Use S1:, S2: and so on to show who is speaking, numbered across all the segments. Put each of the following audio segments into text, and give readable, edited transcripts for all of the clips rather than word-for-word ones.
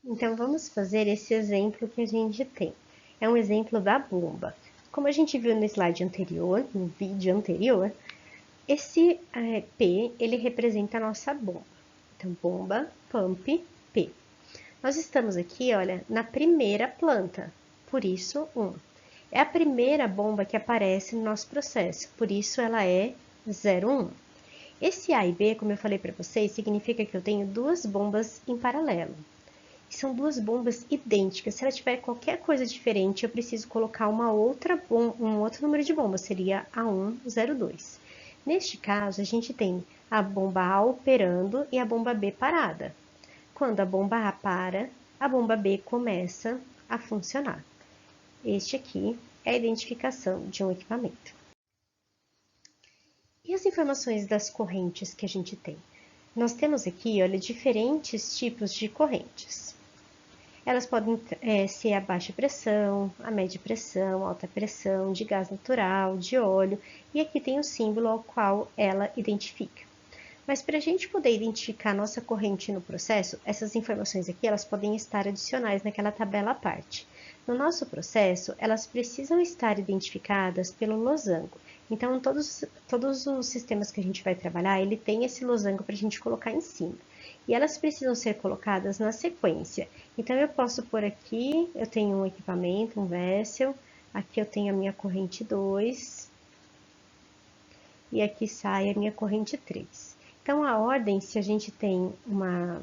S1: Então, vamos fazer esse exemplo que a gente tem. É um exemplo da bomba. Como a gente viu no slide anterior, no vídeo anterior, esse P, ele representa a nossa bomba. Então, bomba, pump, P. Nós estamos aqui, olha, na primeira planta, por isso 1. É a primeira bomba que aparece no nosso processo, por isso ela é 01. Esse A e B, como eu falei para vocês, significa que eu tenho duas bombas em paralelo. São duas bombas idênticas. Se ela tiver qualquer coisa diferente, eu preciso colocar um outro número de bomba, seria A102. Neste caso, a gente tem a bomba A operando e a bomba B parada. Quando a bomba A para, a bomba B começa a funcionar. Este aqui é a identificação de um equipamento. E as informações das correntes que a gente tem? Nós temos aqui, olha, diferentes tipos de correntes. Elas podem ser a baixa pressão, a média pressão, alta pressão, de gás natural, de óleo, e aqui tem o símbolo ao qual ela identifica. Mas para a gente poder identificar a nossa corrente no processo, essas informações aqui elas podem estar adicionais naquela tabela à parte. No nosso processo, elas precisam estar identificadas pelo losango. Então, todos os sistemas que a gente vai trabalhar, ele tem esse losango para a gente colocar em cima. E elas precisam ser colocadas na sequência. Então, eu posso pôr aqui, eu tenho um equipamento, um vessel, aqui eu tenho a minha corrente 2, e aqui sai a minha corrente 3. Então, a ordem, se a gente tem uma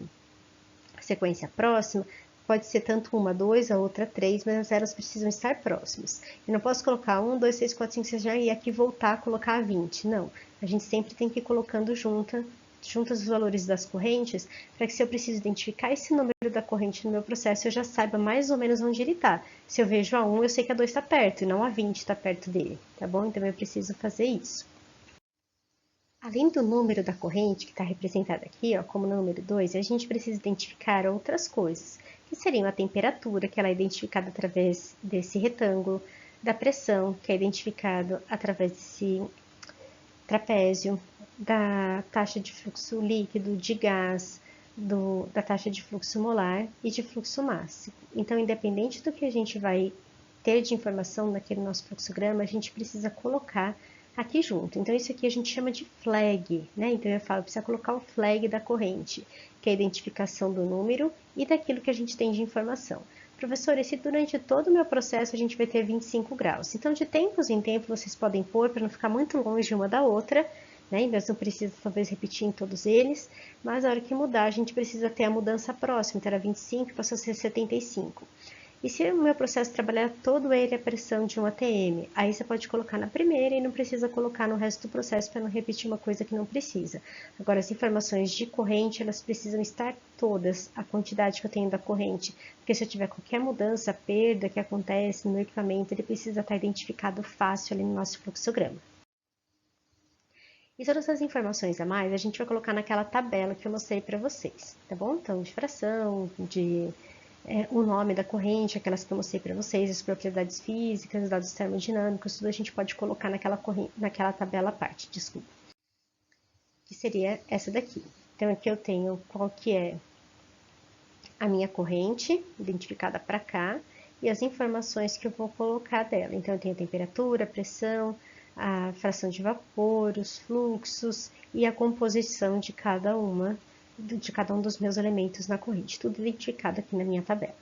S1: sequência próxima, pode ser tanto uma 2, a outra 3, mas elas precisam estar próximas. Eu não posso colocar 1, 2, 3, 4, 5, 6, 6 e aqui voltar a colocar 20. Não, a gente sempre tem que ir colocando juntas os valores das correntes, para que se eu preciso identificar esse número da corrente no meu processo, eu já saiba mais ou menos onde ele está. Se eu vejo a 1, eu sei que a 2 está perto, e não a 20 está perto dele, tá bom? Então, eu preciso fazer isso. Além do número da corrente, que está representado aqui, ó, como número 2, a gente precisa identificar outras coisas, que seriam a temperatura, que ela é identificada através desse retângulo, da pressão, que é identificado através desse trapézio, da taxa de fluxo líquido, de gás, da taxa de fluxo molar e de fluxo máximo. Então, independente do que a gente vai ter de informação naquele nosso fluxograma, a gente precisa colocar aqui junto. Então, isso aqui a gente chama de flag, né? Então, eu falo, precisa colocar o flag da corrente, que é a identificação do número e daquilo que a gente tem de informação. Professor, e se durante todo o meu processo a gente vai ter 25 graus? Então, de tempos em tempos, vocês podem pôr para não ficar muito longe uma da outra, né? Mas não precisa talvez repetir em todos eles, mas a hora que mudar, a gente precisa ter a mudança próxima, então era 25 e passou a ser 75. E se o meu processo trabalhar todo ele a pressão de um ATM, aí você pode colocar na primeira e não precisa colocar no resto do processo para não repetir uma coisa que não precisa. Agora, as informações de corrente, elas precisam estar todas, a quantidade que eu tenho da corrente, porque se eu tiver qualquer mudança, perda que acontece no equipamento, ele precisa estar identificado fácil ali no nosso fluxograma. E todas as informações a mais a gente vai colocar naquela tabela que eu mostrei para vocês, tá bom? Então, de fração, o nome da corrente, aquelas que eu mostrei para vocês, as propriedades físicas, dados termodinâmicos, tudo a gente pode colocar naquela tabela à parte, desculpa. Que seria essa daqui. Então, aqui eu tenho qual que é a minha corrente, identificada para cá, e as informações que eu vou colocar dela. Então, eu tenho a temperatura, a pressão, a fração de vapor, os fluxos e a composição de cada um dos meus elementos na corrente, tudo identificado aqui na minha tabela.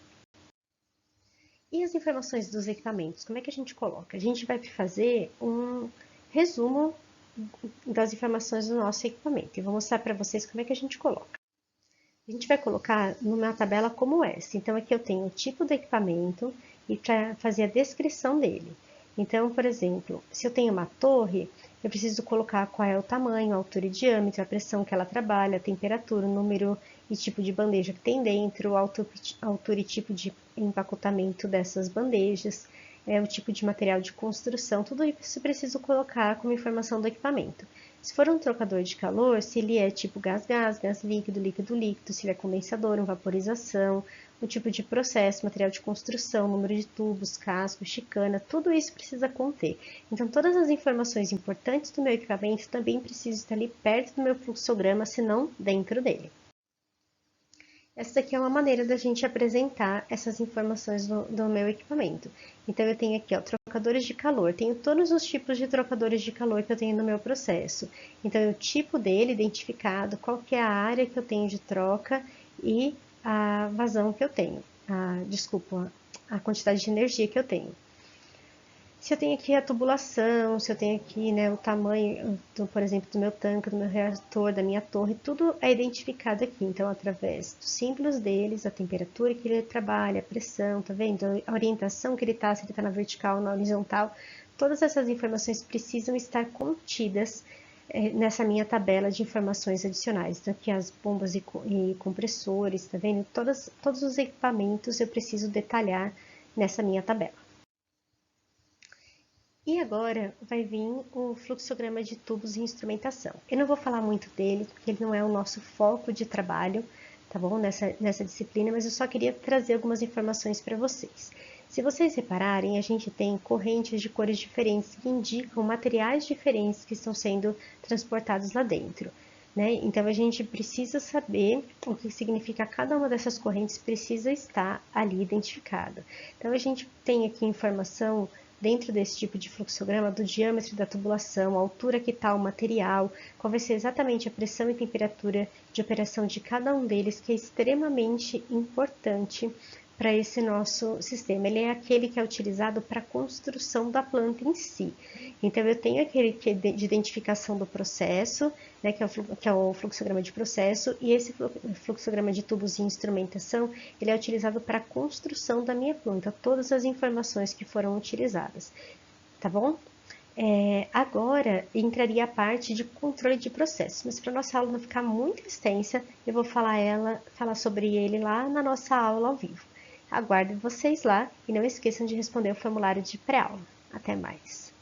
S1: E as informações dos equipamentos, como é que a gente coloca? A gente vai fazer um resumo das informações do nosso equipamento. E vou mostrar para vocês como é que a gente coloca. A gente vai colocar numa tabela como essa. Então, aqui eu tenho o tipo do equipamento e para fazer a descrição dele. Então, por exemplo, se eu tenho uma torre, eu preciso colocar qual é o tamanho, a altura e diâmetro, a pressão que ela trabalha, a temperatura, o número e tipo de bandeja que tem dentro, a altura e tipo de empacotamento dessas bandejas, o tipo de material de construção, tudo isso eu preciso colocar como informação do equipamento. Se for um trocador de calor, se ele é tipo gás-gás, gás líquido, líquido-líquido, se ele é condensador, vaporização, o tipo de processo, material de construção, número de tubos, casco, chicana, tudo isso precisa conter. Então, todas as informações importantes do meu equipamento também precisam estar ali perto do meu fluxograma, se não dentro dele. Essa daqui é uma maneira da gente apresentar essas informações do meu equipamento. Então, eu tenho aqui, ó, trocadores de calor. Tenho todos os tipos de trocadores de calor que eu tenho no meu processo. Então, o tipo dele identificado, qual que é a área que eu tenho de troca e a vazão que eu tenho. Desculpa, a quantidade de energia que eu tenho. Se eu tenho aqui a tubulação, se eu tenho aqui, né, o tamanho, por exemplo, do meu tanque, do meu reator, da minha torre, tudo é identificado aqui. Então, através dos símbolos deles, a temperatura que ele trabalha, a pressão, tá vendo? A orientação que ele tá, se ele tá na vertical, na horizontal. Todas essas informações precisam estar contidas nessa minha tabela de informações adicionais. Então, aqui as bombas e compressores, tá vendo? Todos os equipamentos eu preciso detalhar nessa minha tabela. E agora vai vir o fluxograma de tubos e instrumentação. Eu não vou falar muito dele, porque ele não é o nosso foco de trabalho, tá bom? Nessa disciplina, mas eu só queria trazer algumas informações para vocês. Se vocês repararem, a gente tem correntes de cores diferentes que indicam materiais diferentes que estão sendo transportados lá dentro. Né? Então, a gente precisa saber o que significa cada uma dessas correntes, precisa estar ali identificado. Então, a gente tem aqui informação dentro desse tipo de fluxograma do diâmetro da tubulação, a altura que está o material, qual vai ser exatamente a pressão e temperatura de operação de cada um deles, que é extremamente importante para esse nosso sistema. Ele é aquele que é utilizado para a construção da planta em si. Então, eu tenho aquele que é de identificação do processo, né, que é o fluxograma de processo, e esse fluxograma de tubos e instrumentação, ele é utilizado para a construção da minha planta, todas as informações que foram utilizadas, tá bom? Agora entraria a parte de controle de processos, mas para nossa aula não ficar muito extensa, eu vou falar sobre ele lá na nossa aula ao vivo. Aguardo vocês lá e não esqueçam de responder o formulário de pré-aula. Até mais!